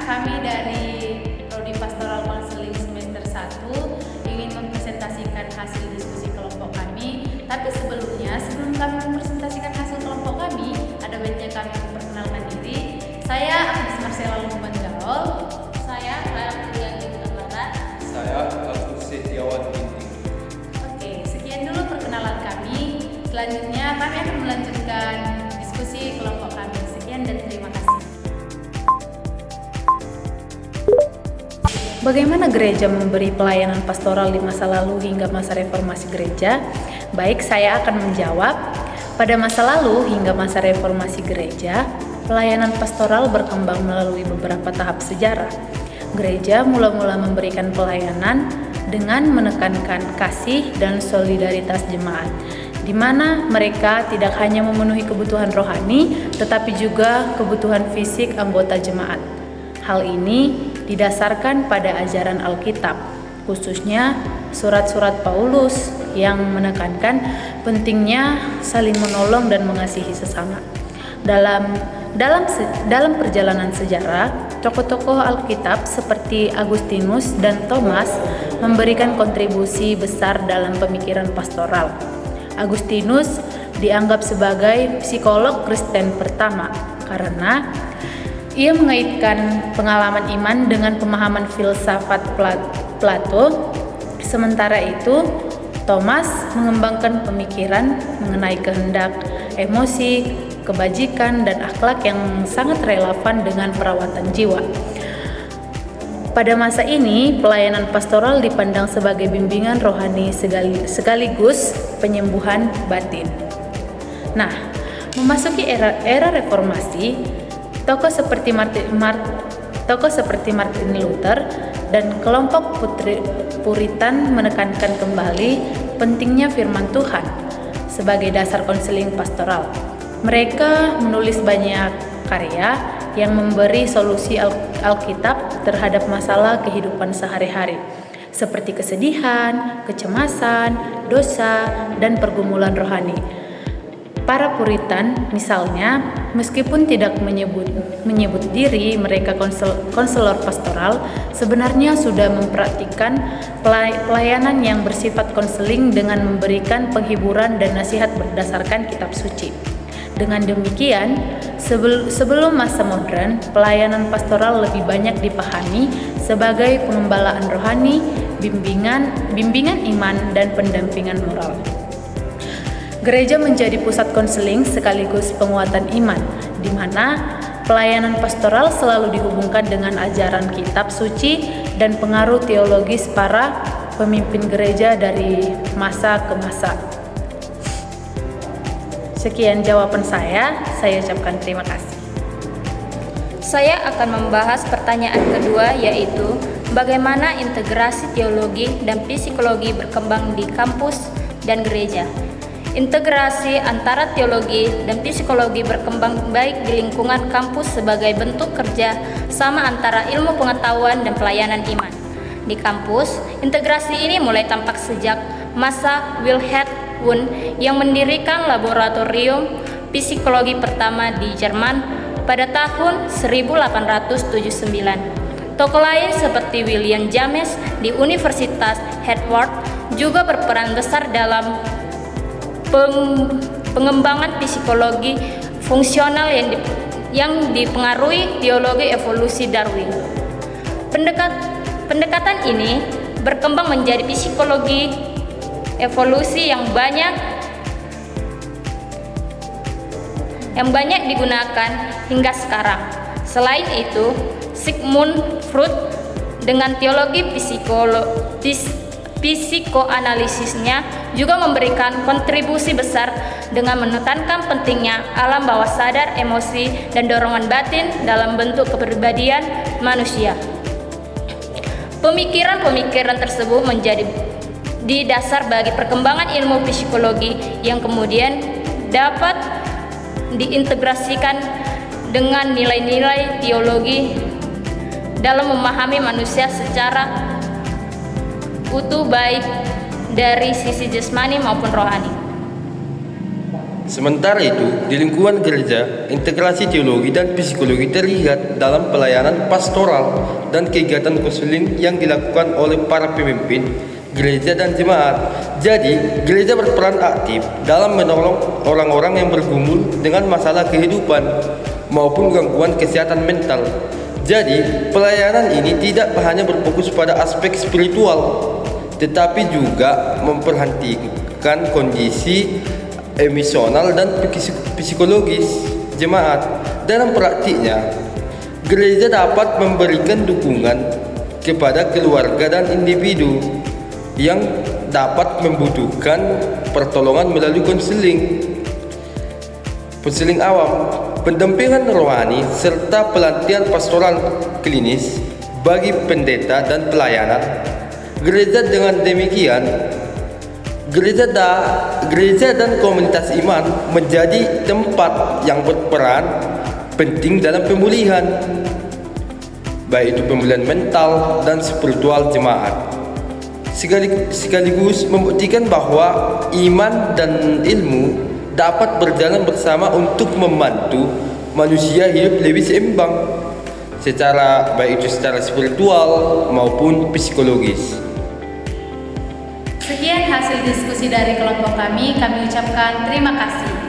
kami dari Prodi Pastoral Konseling semester 1 ingin mempresentasikan hasil diskusi kelompok kami. Tapi sebelum kami mempresentasikan hasil kelompok kami, ada baiknya kami memperkenalkan diri. Saya Agnes Marcella Lukman Garol. Saya Priyanti Barat. Saya Alfus Setiawan Ginting. Oke, sekian dulu perkenalan kami. Selanjutnya kami akan melanjutkan diskusi kelompok kami. Sekian dan terima kasih. Bagaimana gereja memberi pelayanan pastoral di masa lalu hingga masa reformasi gereja? Baik, saya akan menjawab. Pada masa lalu hingga masa reformasi gereja, pelayanan pastoral berkembang melalui beberapa tahap sejarah. Gereja mula-mula memberikan pelayanan dengan menekankan kasih dan solidaritas jemaat, di mana mereka tidak hanya memenuhi kebutuhan rohani, tetapi juga kebutuhan fisik anggota jemaat. Hal ini didasarkan pada ajaran Alkitab, khususnya surat-surat Paulus yang menekankan pentingnya saling menolong dan mengasihi sesama. Dalam perjalanan sejarah, tokoh-tokoh Alkitab seperti Agustinus dan Thomas memberikan kontribusi besar dalam pemikiran pastoral. Agustinus dianggap sebagai psikolog Kristen pertama karena ia mengaitkan pengalaman iman dengan pemahaman filsafat Plato. Sementara itu, Thomas mengembangkan pemikiran mengenai kehendak, emosi, kebajikan, dan akhlak yang sangat relevan dengan perawatan jiwa. Pada masa ini, pelayanan pastoral dipandang sebagai bimbingan rohani sekaligus penyembuhan batin. Nah, memasuki era reformasi, tokoh seperti Martin Luther dan kelompok Puritan menekankan kembali pentingnya firman Tuhan sebagai dasar konseling pastoral. Mereka menulis banyak karya yang memberi solusi Alkitab terhadap masalah kehidupan sehari-hari, seperti kesedihan, kecemasan, dosa, dan pergumulan rohani. Para Puritan misalnya, meskipun tidak menyebut diri mereka konselor pastoral, sebenarnya sudah mempraktikkan pelayanan yang bersifat konseling dengan memberikan penghiburan dan nasihat berdasarkan kitab suci. Dengan demikian, sebelum masa modern, pelayanan pastoral lebih banyak dipahami sebagai pengembalaan rohani, bimbingan iman, dan pendampingan moral. Gereja menjadi pusat konseling sekaligus penguatan iman, di mana pelayanan pastoral selalu dihubungkan dengan ajaran kitab suci dan pengaruh teologis para pemimpin gereja dari masa ke masa. Sekian jawaban saya ucapkan terima kasih. Saya akan membahas pertanyaan kedua, yaitu bagaimana integrasi teologi dan psikologi berkembang di kampus dan gereja. Integrasi antara teologi dan psikologi berkembang baik di lingkungan kampus sebagai bentuk kerja sama antara ilmu pengetahuan dan pelayanan iman. Di kampus, integrasi ini mulai tampak sejak masa Wilhelm Wundt yang mendirikan laboratorium psikologi pertama di Jerman pada tahun 1879. Tokoh lain seperti William James di Universitas Harvard juga berperan besar dalam pengembangan psikologi fungsional yang dipengaruhi teologi evolusi Darwin. Pendekatan ini berkembang menjadi psikologi evolusi yang banyak digunakan hingga sekarang. Selain itu, Sigmund Freud dengan teologi psikoanalisisnya juga memberikan kontribusi besar dengan menekankan pentingnya alam bawah sadar, emosi, dan dorongan batin dalam bentuk kepribadian manusia. Pemikiran-pemikiran tersebut menjadi di dasar bagi perkembangan ilmu psikologi yang kemudian dapat diintegrasikan dengan nilai-nilai teologi dalam memahami manusia secara utuh baik dari sisi jasmani maupun rohani. Sementara itu, di lingkungan gereja, integrasi teologi dan psikologi terlihat dalam pelayanan pastoral dan kegiatan konseling yang dilakukan oleh para pemimpin gereja dan jemaat. Jadi, gereja berperan aktif dalam menolong orang-orang yang bergumul dengan masalah kehidupan maupun gangguan kesehatan mental. Jadi, pelayanan ini tidak hanya berfokus pada aspek spiritual, tetapi juga memperhatikan kondisi emosional dan psikologis jemaat. Dalam praktiknya, gereja dapat memberikan dukungan kepada keluarga dan individu yang dapat membutuhkan pertolongan melalui konseling awam, pendampingan rohani, serta pelatihan pastoral klinis bagi pendeta dan pelayanan gereja. Dengan demikian, gereja dan komunitas iman menjadi tempat yang berperan penting dalam pemulihan, baik itu pemulihan mental dan spiritual jemaat, sekaligus membuktikan bahwa iman dan ilmu dapat berjalan bersama untuk membantu manusia hidup lebih seimbang baik itu secara spiritual maupun psikologis. Sekian hasil diskusi dari kelompok kami ucapkan terima kasih.